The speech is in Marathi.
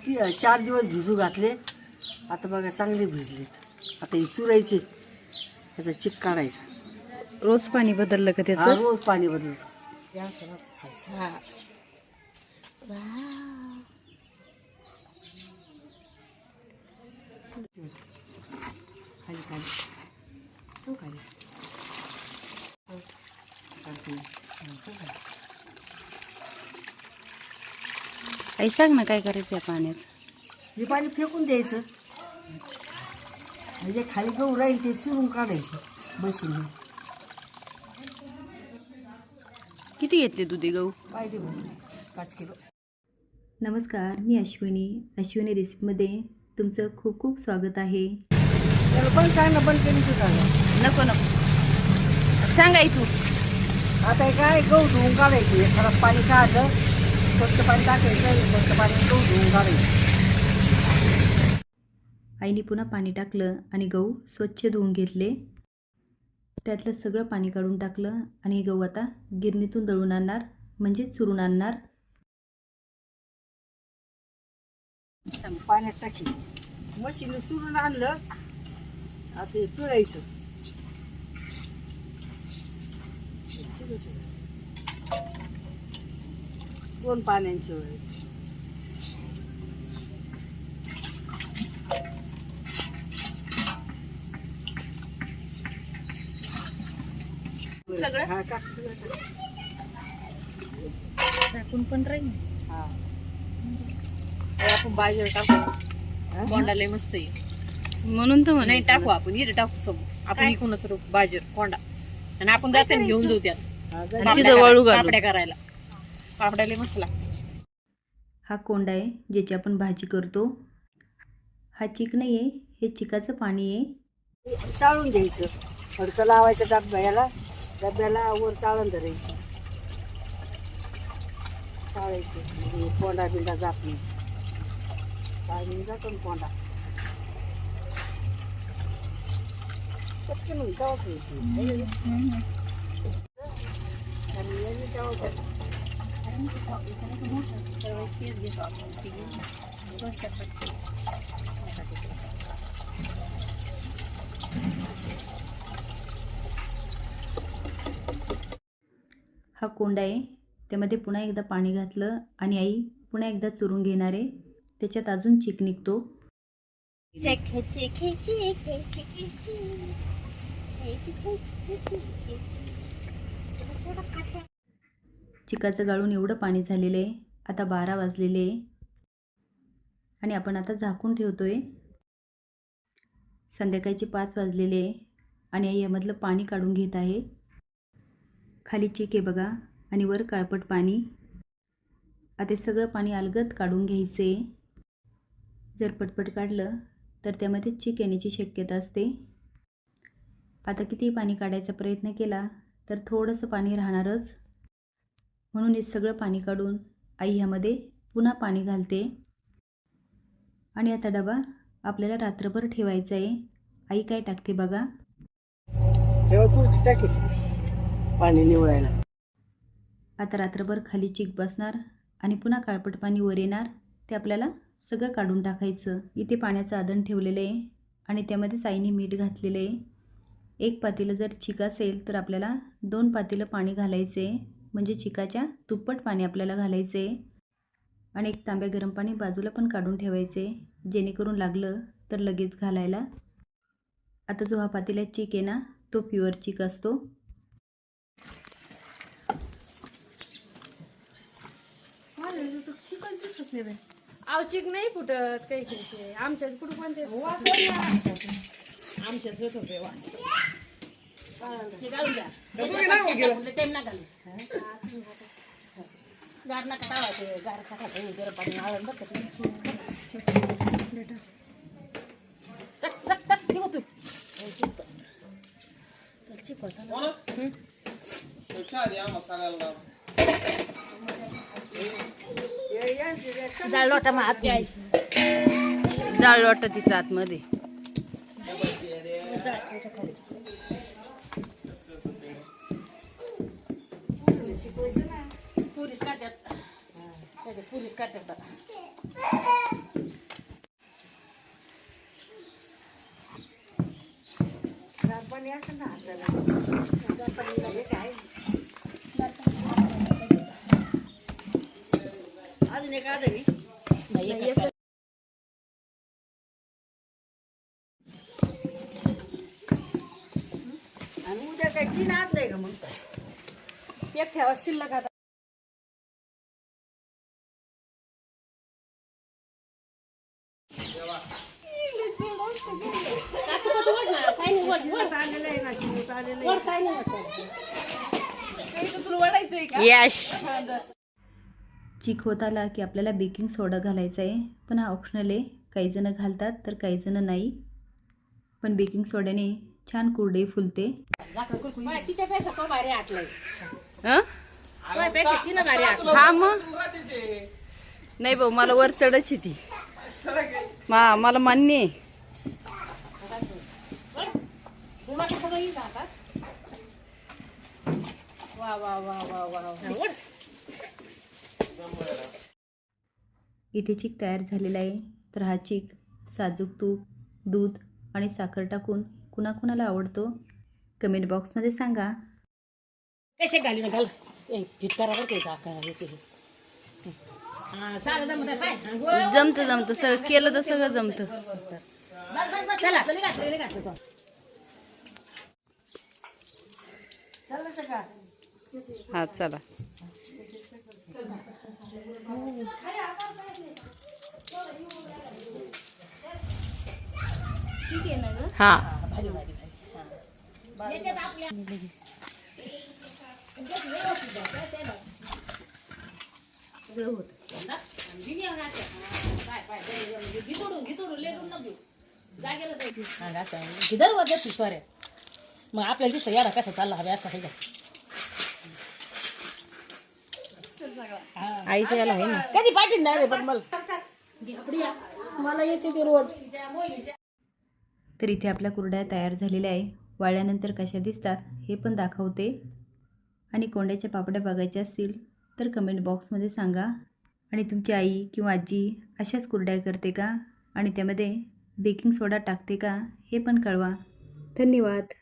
4 दिवस भिजू घातले. आता बघा चांगले भिजलेत. आता हे चुरायचे, त्याचा चिक काढायचा. रोज पाणी बदललं का हा, त्याचं? रोज पाणी बदलतो. या सगळं खायचं. हा. खाली खाली हो, खाली हो. खाली. हो, खाली. आई सांग ना काय करायचं या पाण्यात? हे पाणी फेकून द्यायचं, म्हणजे खाली गहू राहील ते चुरून काढायचं मशीनने. किती घेतले दुधी गहू? पाहिजे म्हणून 5 किलो. नमस्कार, मी अश्विनी रेसिपीमध्ये तुमचं खूप खूप स्वागत आहे. त्याला पण चांगलं बंद केली तू चांगलं. नको सांग आई तू. आता हे काय गहू धुवून काढायचे. हे खराब पाणी काढलं, स्वच्छ पाणी टाकायचं, स्वच्छ पाणी गहू धुवून काढायचं. आईने पुन्हा पाणी टाकलं आणि गहू स्वच्छ धुवून घेतले. त्यातलं सगळं पाणी काढून टाकलं आणि हे गहू आता गिरणीतून दळून आणणार, म्हणजे चुरून आणणार. पाण्यात टाकायचं, मशीन चुरून आणलं. आता हे पिळायचं. दोन पाण्यांचे वेळेस सगळं? हा, टाक सगळं टाक. टाकून पण राहील. हा. आपण बाजूला टाकू. हा? कोंडाला मस्त आहे. म्हणून तर नाही म्हणे टाकू आपण इथे टाकू समोर. आपण इकूनच रोप बाजूर कोंडा आणि आपण जाताना घेऊन जाऊ त्यात. हा, जा. आणि तिथं वाळू घालू. पापड्या करायला. पापड्याला मस्त लागतं. हा कोंडा आहे ज्याची आपण भाजी करतो. हा चिक नाही आहे, हे चिकाचं पाणी आहे. चाळून घ्यायचं. फडकं लावायचं डब्याला, डब्याला वर चाळून धरायचं. चाळायचं म्हणजे कोंडा बिंडा जात नाही. पाणी जातो ना कोंडा. पटकन जावंच नाही. आणि यांनी जावं. हा कोंडा आहे, त्यामध्ये पुन्हा एकदा पाणी घातलं आणि आई पुन्हा एकदा चुरून घेणार आहे. त्याच्यात अजून चिक निघतो. चिकाचं गाळून एवढं पाणी झालेलं आहे. आता 12 वाजलेले आहे आणि आपण आता झाकून ठेवतोय. संध्याकाळचे 5 वाजलेले आहे आणि आई यामधलं पाणी काढून घेत आहे. खाली चिक आहे बघा आणि वर काळपट पाणी. आता सगळं पाणी अलगद काढून घ्यायचे. जर पटपट काढलं तर त्यामध्ये चिक येण्याची शक्यता असते. आता किती पाणी काढायचा प्रयत्न केला तर थोडंसं पाणी राहणारच. म्हणून हे सगळं पाणी काढून आई ह्यामध्ये पुन्हा पाणी घालते. आणि आता डबा आपल्याला रात्रभर ठेवायचा आहे. आई काय टाकते बघा. तेव्हा तू टाकीस पाणी निवळायला. आता रात्रभर खाली चिक बसणार आणि पुन्हा काळपट पाणी वर येणार. ते आपल्याला सगळं काढून टाकायचं. इथे पाण्याचं आदण ठेवलेलं आहे आणि त्यामध्ये आईने मीठ घातलेलं आहे. 1 पातेलं जर चिक असेल तर आपल्याला 2 पातेलं पाणी घालायचे, म्हणजे चिकाच्या दुप्पट पाणी आपल्याला घालायचे. आणि 1 तांब्या गरम पाणी बाजूला पण काढून ठेवायचे, जेणेकरून लागलं तर लगेच घालायला. आता जो हा पातेल्यात चिक आहे ना, तो प्युअर चिक असतो. चिकन दिसत नाही बाई. आवचिक नाही फुटत काही काही. आमच्याच कुठं पण ते आमच्याच होत होते वास. हे घालून द्या. टाइम ना घालू. गार नका टावायचे. गार टाकायचं. गरम पाणी आळून बघ. टाक टाक निघू तू. जाळ लोटा मग हात द्यायची. जाळ वाटत तिचं आतमध्ये. पुरीच काट्यात. पुरीच काट्यात. पाणी असं ना हाताला पाणी हे काय अजून एक आदरी आणि उद्या काय तीन आणलंय का मग एक ठेवा शिल्लक आता आलेलं आहे ना शिवत आलेलं आहे यश चिक होत आला की आपल्याला बेकिंग सोडा घालायचा आहे, पण हा ऑप्शनल आहे. काही जण घालतात तर काही जण नाही, पण बेकिंग सोड्याने छान कुरडई फुलते. तिच्यापेक्षा तो भारी आटलाय हं? तुझ्यापेक्षा तिनं भारी आटलं हा मग नाही भाऊ मला वर चढायची ती मला मान्य आहे. तुम्हाला सगळं येईल आता वा वा वा वा वा वा इथे चिक तयार झालेला आहे. तर हा चिक साजूक तूप, दूध आणि साखर टाकून कुणाकुणाला आवडतो कमेंट बॉक्समध्ये सांगा. कसे घाली ना घाल फिट करावर ते टाका येते हा सारं जमत काय जमतं सगळं केलं तर सगळं जमतं. चला चल घातलं तो हा चला हा भारी भारी भारी याच्यात आपल्या मग आपल्याला दिसतं याडा कसा चालला हवे असं आईच्या याला आहे ना कधी पाठीन नाही रे पण मला येते ते रोज तर इथे आपल्या कुरड्या तयार झालेल्या आहे. वाळल्यानंतर कशा दिसतात हे पण दाखवते. आणि कोंड्याच्या पापड्या बघायच्या असतील तर कमेंट बॉक्समध्ये सांगा. आणि तुमची आई किंवा आजी अशाच कुरड्या करते का आणि त्यामध्ये बेकिंग सोडा टाकते का हे पण कळवा. धन्यवाद.